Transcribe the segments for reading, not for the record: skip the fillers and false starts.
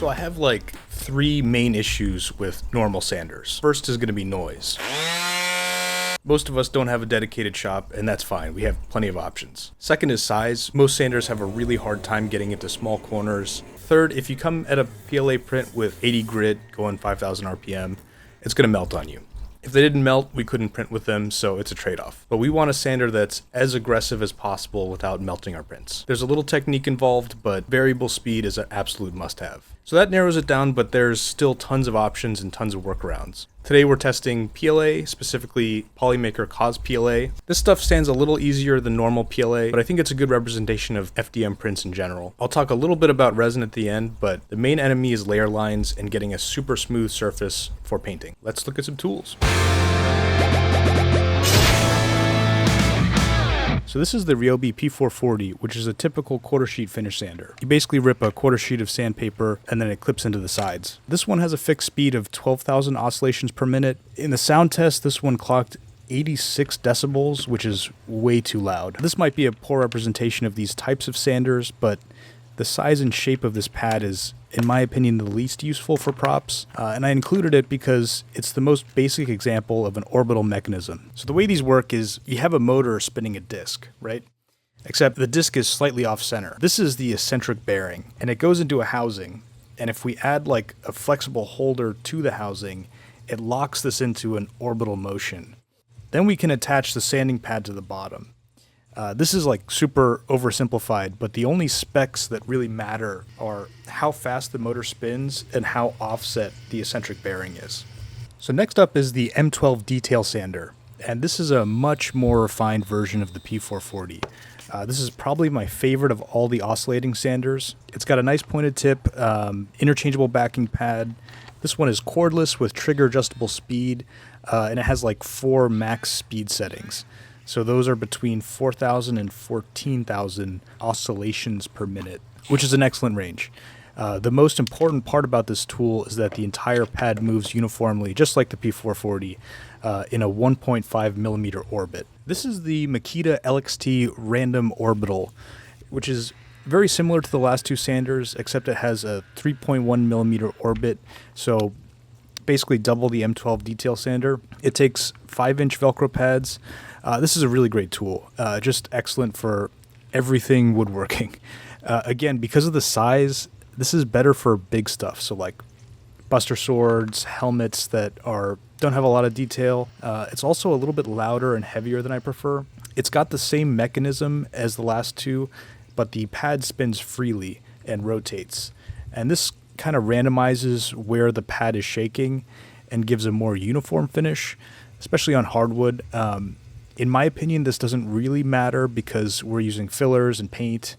So I have like 3 main issues with normal sanders. First is going to be noise. Most of us don't have a dedicated shop, and that's fine. We have plenty of options. Second is size. Most sanders have a really hard time getting into small corners. Third, if you come at a PLA print with 80 grit going 5,000 RPM, it's going to melt on you. If they didn't melt, we couldn't print with them, so it's a trade-off. But we want a sander that's as aggressive as possible without melting our prints. There's a little technique involved, but variable speed is an absolute must-have. So that narrows it down, but there's still tons of options and tons of workarounds. Today we're testing PLA, specifically Polymaker Cosplay. This stuff stands a little easier than normal PLA, but I think it's a good representation of FDM prints in general. I'll talk a little bit about resin at the end, but the main enemy is layer lines and getting a super smooth surface for painting. Let's look at some tools. So this is the Ryobi P440, which is a typical quarter sheet finish sander. You basically rip a quarter sheet of sandpaper and then it clips into the sides. This one has a fixed speed of 12,000 oscillations per minute. In the sound test, this one clocked 86 decibels, which is way too loud. This might be a poor representation of these types of sanders, but the size and shape of this pad is, in my opinion, the least useful for props, and I included it because it's the most basic example of an orbital mechanism. So the way these work is you have a motor spinning a disc, right? Except the disc is slightly off center. This is the eccentric bearing, and it goes into a housing, and if we add like a flexible holder to the housing, it locks this into an orbital motion. Then we can attach the sanding pad to the bottom. This is like super oversimplified, but the only specs that really matter are how fast the motor spins and how offset the eccentric bearing is. So next up is the M12 detail sander, and this is a much more refined version of the P440. This is probably my favorite of all the oscillating sanders. It's got a nice pointed tip, interchangeable backing pad. This one is cordless with trigger adjustable speed, and it has like 4 max speed settings. So those are between 4,000 and 14,000 oscillations per minute, which is an excellent range. The most important part about this tool is that the entire pad moves uniformly, just like the P440, in a 1.5 millimeter orbit. This is the Makita LXT Random Orbital, which is very similar to the last 2 sanders, except it has a 3.1 millimeter orbit, so basically double the M12 detail sander. It takes 5-inch Velcro pads. This is a really great tool, just excellent for everything woodworking. Again, because of the size, this is better for big stuff. So like buster swords, helmets that don't have a lot of detail. It's also a little bit louder and heavier than I prefer. It's got the same mechanism as the last 2, but the pad spins freely and rotates. And this kind of randomizes where the pad is shaking and gives a more uniform finish, especially on hardwood. In my opinion, this doesn't really matter because we're using fillers and paint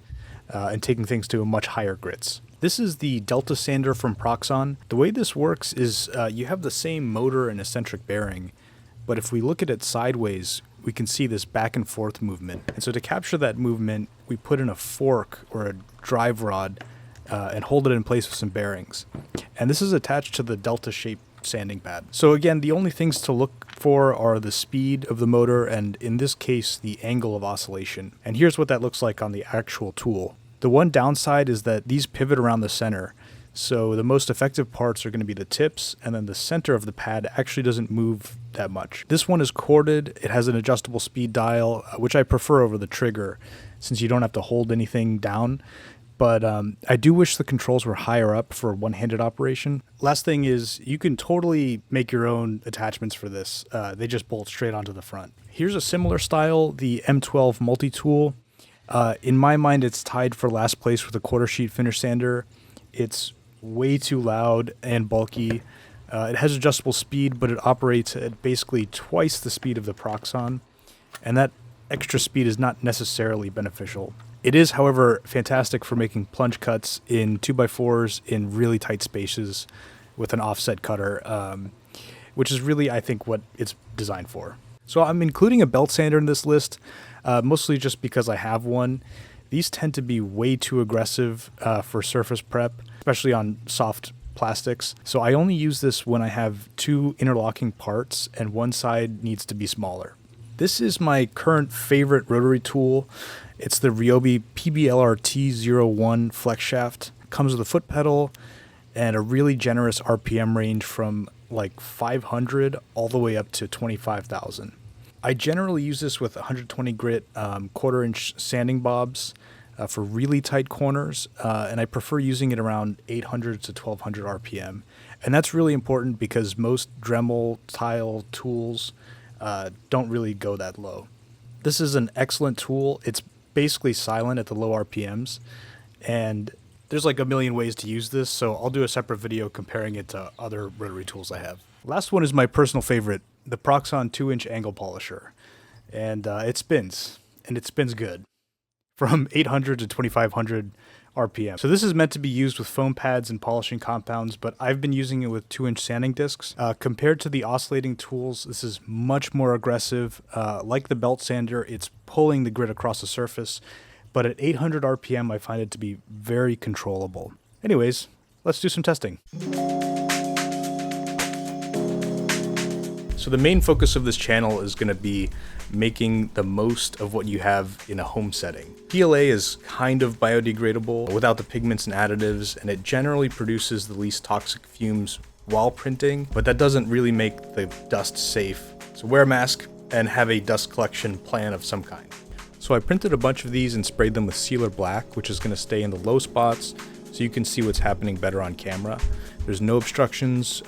and taking things to a much higher grits. This is the Delta sander from Proxon. The way this works is you have the same motor and eccentric bearing, but if we look at it sideways, we can see this back and forth movement. And so to capture that movement, we put in a fork or a drive rod and hold it in place with some bearings. And this is attached to the Delta shaped sanding pad. So again, the only things to look for are the speed of the motor and, in this case, the angle of oscillation. And here's what that looks like on the actual tool. The one downside is that these pivot around the center. So the most effective parts are going to be the tips, and then the center of the pad actually doesn't move that much. This one is corded. It has an adjustable speed dial, which I prefer over the trigger since you don't have to hold anything down. But I do wish the controls were higher up for one-handed operation. Last thing is you can totally make your own attachments for this. They just bolt straight onto the front. Here's a similar style, the M12 multi-tool. In my mind, it's tied for last place with a quarter sheet finish sander. It's way too loud and bulky. It has adjustable speed, but it operates at basically twice the speed of the Proxon. And that extra speed is not necessarily beneficial. It is, however, fantastic for making plunge cuts in 2x4s in really tight spaces with an offset cutter, which is really, I think, what it's designed for. So I'm including a belt sander in this list, mostly just because I have one. These tend to be way too aggressive for surface prep, especially on soft plastics. So I only use this when I have 2 interlocking parts and one side needs to be smaller. This is my current favorite rotary tool. It's the Ryobi PBLR T01 flex shaft. It comes with a foot pedal, and a really generous RPM range from like 500 all the way up to 25,000. I generally use this with 120 grit 1/4 inch sanding bobs for really tight corners, and I prefer using it around 800 to 1200 RPM. And that's really important because most Dremel tile tools don't really go that low. This is an excellent tool. It's basically silent at the low RPMs, and there's like a million ways to use this, so I'll do a separate video comparing it to other rotary tools I have. Last one is my personal favorite, the Proxxon 2-inch angle polisher. And it spins, and it spins good, from 800 to 2500 RPM. So this is meant to be used with foam pads and polishing compounds, but I've been using it with 2-inch sanding discs. Compared to the oscillating tools, this is much more aggressive. Like the belt sander, it's pulling the grit across the surface, but at 800 RPM, I find it to be very controllable. Anyways, let's do some testing. So the main focus of this channel is going to be making the most of what you have in a home setting. PLA is kind of biodegradable without the pigments and additives, and it generally produces the least toxic fumes while printing, but that doesn't really make the dust safe. So wear a mask and have a dust collection plan of some kind. So I printed a bunch of these and sprayed them with sealer black, which is going to stay in the low spots so you can see what's happening better on camera. There's no obstructions,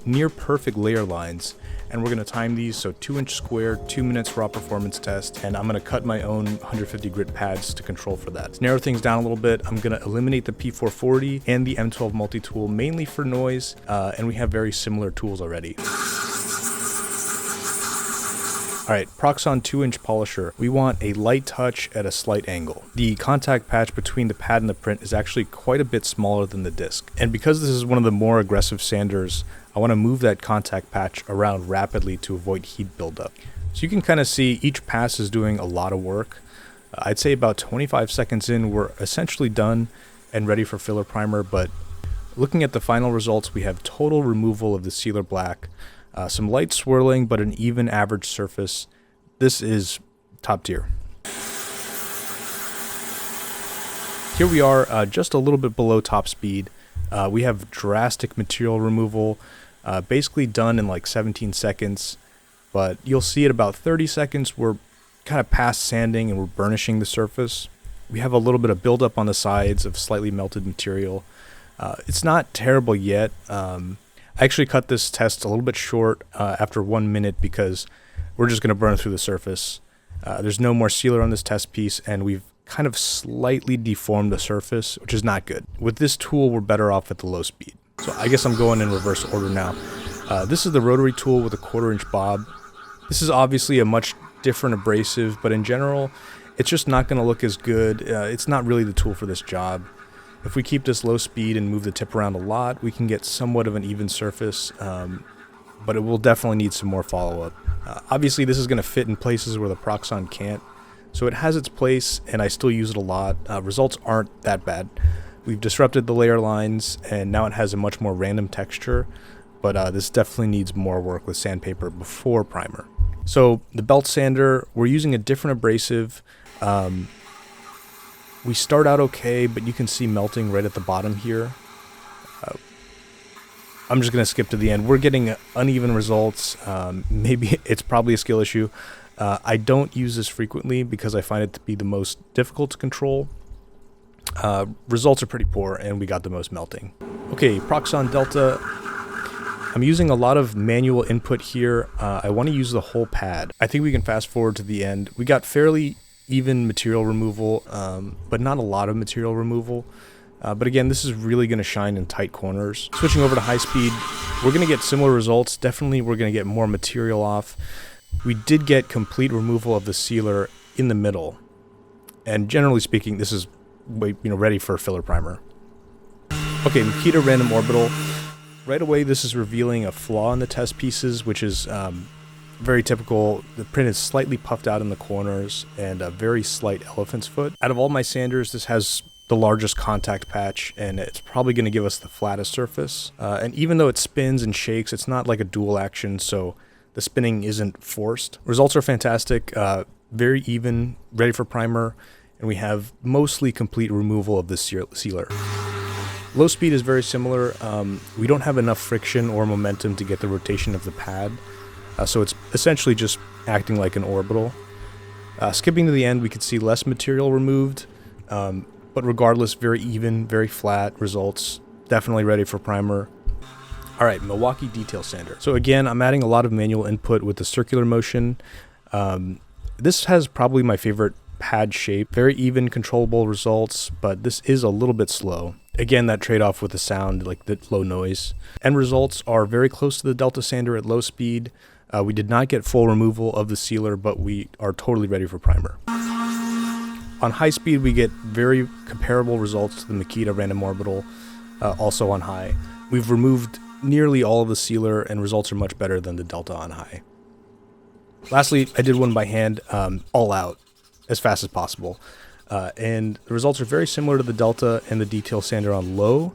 near perfect layer lines, and we're going to time these, so 2-inch square, 2 minutes raw performance test, and I'm going to cut my own 150 grit pads to control for that. To narrow things down a little bit, I'm going to eliminate the P440 and the M12 multi-tool, mainly for noise, and we have very similar tools already. Alright, Proxxon 2-inch polisher. We want a light touch at a slight angle. The contact patch between the pad and the print is actually quite a bit smaller than the disc. And because this is one of the more aggressive sanders, I want to move that contact patch around rapidly to avoid heat buildup. So you can kind of see each pass is doing a lot of work. I'd say about 25 seconds in, we're essentially done and ready for filler primer, but looking at the final results, we have total removal of the sealer black, some light swirling, but an even average surface. This is top tier. Here we are, just a little bit below top speed. We have drastic material removal, basically done in like 17 seconds, but you'll see at about 30 seconds, we're kind of past sanding and we're burnishing the surface. We have a little bit of buildup on the sides of slightly melted material. It's not terrible yet. I actually cut this test a little bit short after 1 minute because we're just going to burn through the surface. There's no more sealer on this test piece, and we've kind of slightly deformed the surface, which is not good. With this tool, we're better off at the low speed. So I guess I'm going in reverse order now. This is the rotary tool with a 1/4 inch bob. This is obviously a much different abrasive, but in general, it's just not going to look as good. It's not really the tool for this job. If we keep this low speed and move the tip around a lot, we can get somewhat of an even surface, but it will definitely need some more follow-up. Obviously, this is going to fit in places where the Proxxon can't, so it has its place, and I still use it a lot. Results aren't that bad. We've disrupted the layer lines, and now it has a much more random texture, but this definitely needs more work with sandpaper before primer. So the belt sander, we're using a different abrasive. We start out okay, but you can see melting right at the bottom here. I'm just going to skip to the end. We're getting uneven results. Maybe it's probably a skill issue. I don't use this frequently because I find it to be the most difficult to control. Results are pretty poor, and we got the most melting. Okay, Proxxon Delta. I'm using a lot of manual input here. I want to use the whole pad. I think we can fast forward to the end. We got fairly even material removal, but not a lot of material removal. But again, this is really going to shine in tight corners. Switching over to high speed, we're going to get similar results. Definitely we're going to get more material off. We did get complete removal of the sealer in the middle. And generally speaking, this is ready for filler primer. Okay, Makita Random Orbital. Right away, this is revealing a flaw in the test pieces, which is very typical. The print is slightly puffed out in the corners and a very slight elephant's foot. Out of all my sanders, this has the largest contact patch, and it's probably going to give us the flattest surface. And even though it spins and shakes, it's not like a dual action, so the spinning isn't forced. Results are fantastic, very even, ready for primer, and we have mostly complete removal of the sealer. Low speed is very similar. We don't have enough friction or momentum to get the rotation of the pad, so it's essentially just acting like an orbital. Skipping to the end, we could see less material removed, but regardless, very even, very flat results. Definitely ready for primer. Alright, Milwaukee Detail Sander. So again, I'm adding a lot of manual input with the circular motion. This has probably my favorite pad shape. Very even, controllable results, but this is a little bit slow. Again, that trade-off with the sound, like the low noise. End results are very close to the Delta Sander at low speed. We did not get full removal of the sealer, but we are totally ready for primer. On high speed, we get very comparable results to the Makita Random Orbital, also on high. We've removed nearly all of the sealer, and results are much better than the Delta on high. Lastly, I did one by hand, all out, as fast as possible. And the results are very similar to the Delta and the Detail Sander on low.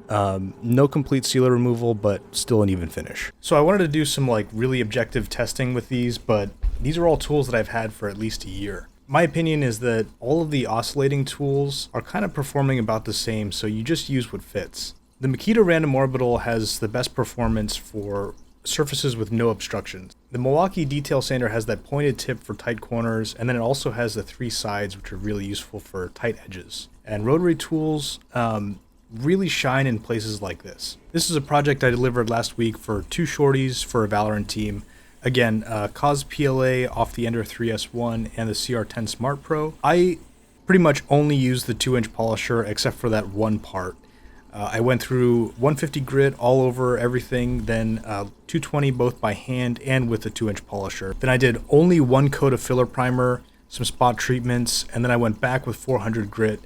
No complete sealer removal, but still an even finish. So I wanted to do some like really objective testing with these, but these are all tools that I've had for at least a year. My opinion is that all of the oscillating tools are kind of performing about the same, so you just use what fits. The Makita Random Orbital has the best performance for surfaces with no obstructions. The Milwaukee Detail Sander has that pointed tip for tight corners, and then it also has the 3 sides, which are really useful for tight edges. And rotary tools really shine in places like this. This is a project I delivered last week for 2 shorties for a Valorant team. Again, Cosplay off the Ender 3S1 and the CR10 Smart Pro. I pretty much only use the 2-inch polisher except for that one part. I went through 150 grit all over everything, then 220 both by hand and with the 2-inch polisher. Then I did only 1 coat of filler primer, some spot treatments, and then I went back with 400 grit,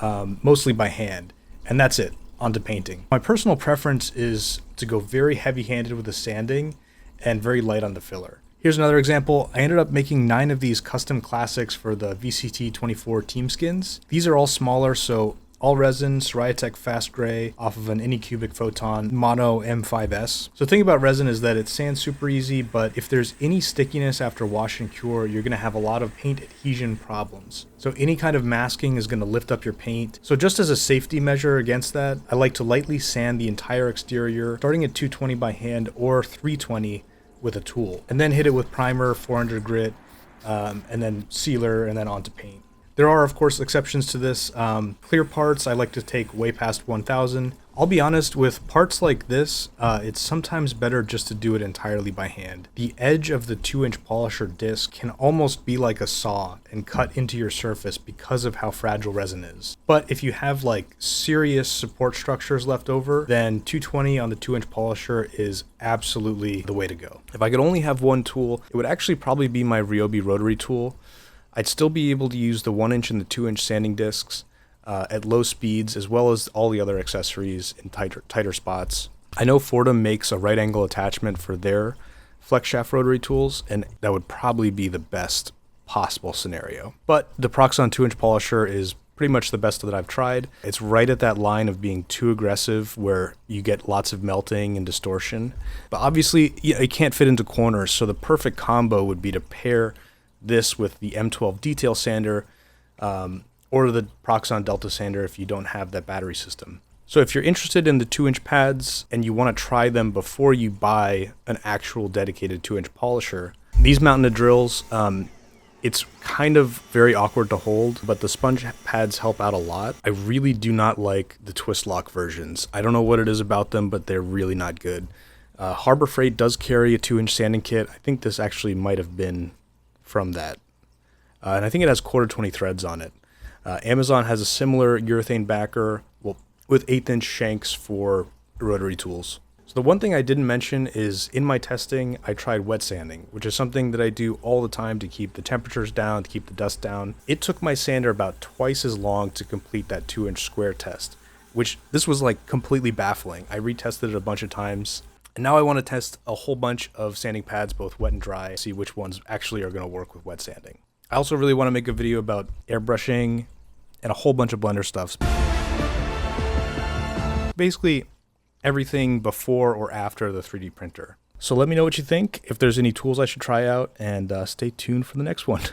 mostly by hand. And that's it, onto painting. My personal preference is to go very heavy-handed with the sanding and very light on the filler. Here's another example. I ended up making 9 of these custom classics for the VCT24 team skins. These are all smaller, so all resin, Sorayatec Fast Gray off of an Anycubic Photon Mono M5S. So the thing about resin is that it sands super easy, but if there's any stickiness after wash and cure, you're gonna have a lot of paint adhesion problems. So any kind of masking is gonna lift up your paint. So just as a safety measure against that, I like to lightly sand the entire exterior, starting at 220 by hand or 320 with a tool, and then hit it with primer, 400 grit, and then sealer, and then onto paint. There are, of course, exceptions to this. Clear parts, I like to take way past 1000. I'll be honest, with parts like this, it's sometimes better just to do it entirely by hand. The edge of the 2-inch polisher disc can almost be like a saw and cut into your surface because of how fragile resin is. But if you have like serious support structures left over, then 220 on the 2-inch polisher is absolutely the way to go. If I could only have one tool, it would actually probably be my Ryobi rotary tool. I'd still be able to use the 1-inch and the 2-inch sanding discs at low speeds, as well as all the other accessories in tighter spots. I know Fordham makes a right angle attachment for their flex shaft rotary tools, and that would probably be the best possible scenario. But the Proxxon 2-inch polisher is pretty much the best that I've tried. It's right at that line of being too aggressive where you get lots of melting and distortion. But obviously, it can't fit into corners, so the perfect combo would be to pair this with the M12 Detail Sander or the Proxxon Delta Sander if you don't have that battery system. So if you're interested in the 2-inch pads and you want to try them before you buy an actual dedicated 2-inch polisher, these mounted drills, it's kind of very awkward to hold, but the sponge pads help out a lot. I really do not like the twist lock versions. I don't know what it is about them, but they're really not good. Harbor Freight does carry a 2-inch sanding kit. I think this actually might have been from that. And I think it has 1/4 threads on it. Amazon has a similar urethane backer, well, with 1/8-inch shanks for rotary tools. So the one thing I didn't mention is in my testing, I tried wet sanding, which is something that I do all the time to keep the temperatures down, to keep the dust down. It took my sander about twice as long to complete that 2-inch square test, which this was like completely baffling. I retested it a bunch of times. And now I want to test a whole bunch of sanding pads, both wet and dry, see which ones actually are going to work with wet sanding. I also really want to make a video about airbrushing and a whole bunch of Blender stuff. Basically, everything before or after the 3D printer. So let me know what you think, if there's any tools I should try out, and stay tuned for the next one.